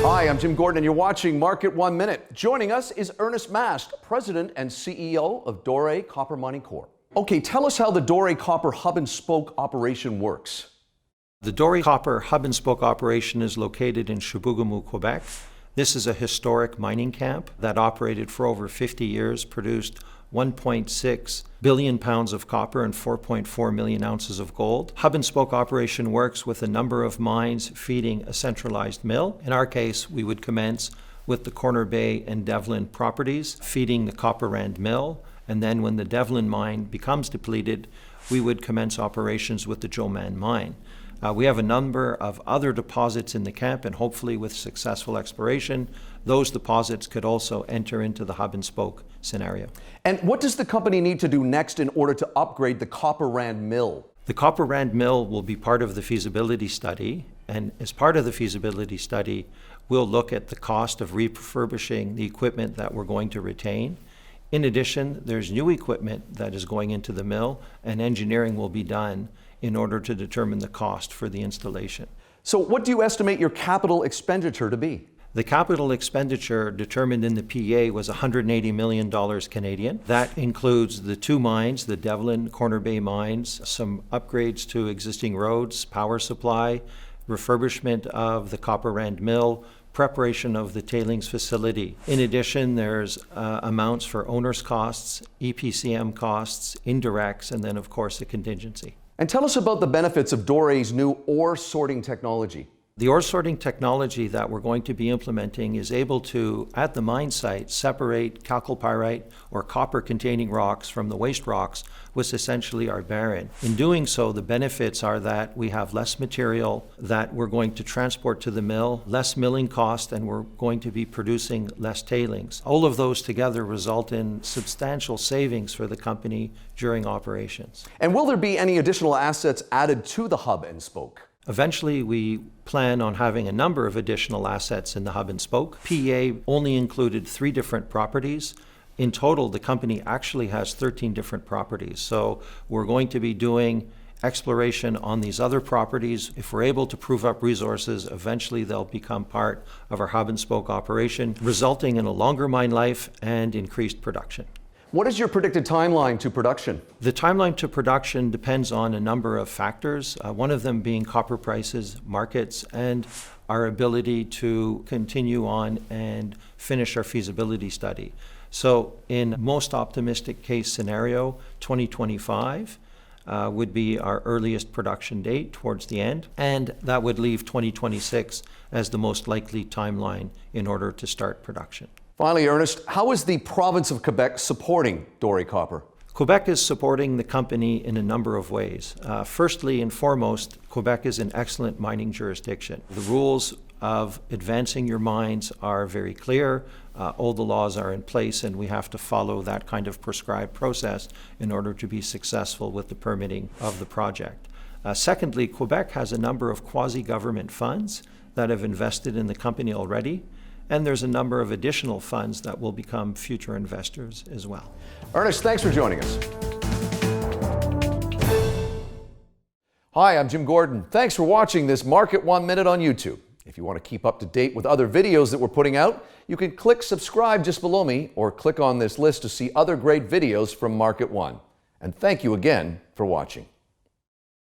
Hi, I'm Jim Gordon, and you're watching Market 1 Minute. Joining us is Ernest Mast, President and CEO of Doré Copper Mining Corp. Okay, tell us how the Doré Copper hub and spoke operation works. The Doré Copper hub and spoke operation is located in Chibougamau, Quebec. This is a historic mining camp that operated for over 50 years, produced 1.6 billion pounds of copper and 4.4 million ounces of gold. Hub and spoke operation works with a number of mines feeding a centralized mill. In our case, we would commence with the Corner Bay and Devlin properties, feeding the Copper Rand mill. And then when the Devlin mine becomes depleted, we would commence operations with the Joman mine. We have a number of other deposits in the camp, and hopefully with successful exploration, those deposits could also enter into the hub and spoke scenario. And what does the company need to do next in order to upgrade the Copper Rand mill? The Copper Rand mill will be part of the feasibility study, and as part of the feasibility study, we'll look at the cost of refurbishing the equipment that we're going to retain. In addition, there's new equipment that is going into the mill, and engineering will be done in order to determine the cost for the installation. So what do you estimate your capital expenditure to be? The capital expenditure determined in the PEA was $180 million Canadian. That includes the two mines, the Devlin, Corner Bay mines, some upgrades to existing roads, power supply, refurbishment of the Copper Rand mill, preparation of the tailings facility. In addition, there's amounts for owner's costs, EPCM costs, indirects, and then of course a contingency. And tell us about the benefits of Doré's new ore sorting technology. The ore sorting technology that we're going to be implementing is able to, at the mine site, separate chalcopyrite or copper-containing rocks from the waste rocks, which essentially are barren. In doing so, the benefits are that we have less material that we're going to transport to the mill, less milling cost, and we're going to be producing less tailings. All of those together result in substantial savings for the company during operations. And will there be any additional assets added to the hub and spoke? Eventually, we plan on having a number of additional assets in the hub and spoke. PEA only included 3 different properties. In total, the company actually has 13 different properties. So we're going to be doing exploration on these other properties. If we're able to prove up resources, eventually they'll become part of our hub and spoke operation, resulting in a longer mine life and increased production. What is your predicted timeline to production? The timeline to production depends on a number of factors, one of them being copper prices, markets, and our ability to continue on and finish our feasibility study. So in most optimistic case scenario, 2025 would be our earliest production date towards the end, and that would leave 2026 as the most likely timeline in order to start production. Finally, Ernest, how is the province of Quebec supporting Doré Copper? Quebec is supporting the company in a number of ways. Firstly and foremost, Quebec is an excellent mining jurisdiction. The rules of advancing your mines are very clear. All the laws are in place, and we have to follow that kind of prescribed process in order to be successful with the permitting of the project. Secondly, Quebec has a number of quasi-government funds that have invested in the company already. And there's a number of additional funds that will become future investors as well. Ernest, thanks for joining us. Hi, I'm Jim Gordon. Thanks for watching this Market 1 Minute on YouTube. If you want to keep up to date with other videos that we're putting out, you can click subscribe just below me or click on this list to see other great videos from Market 1. And thank you again for watching.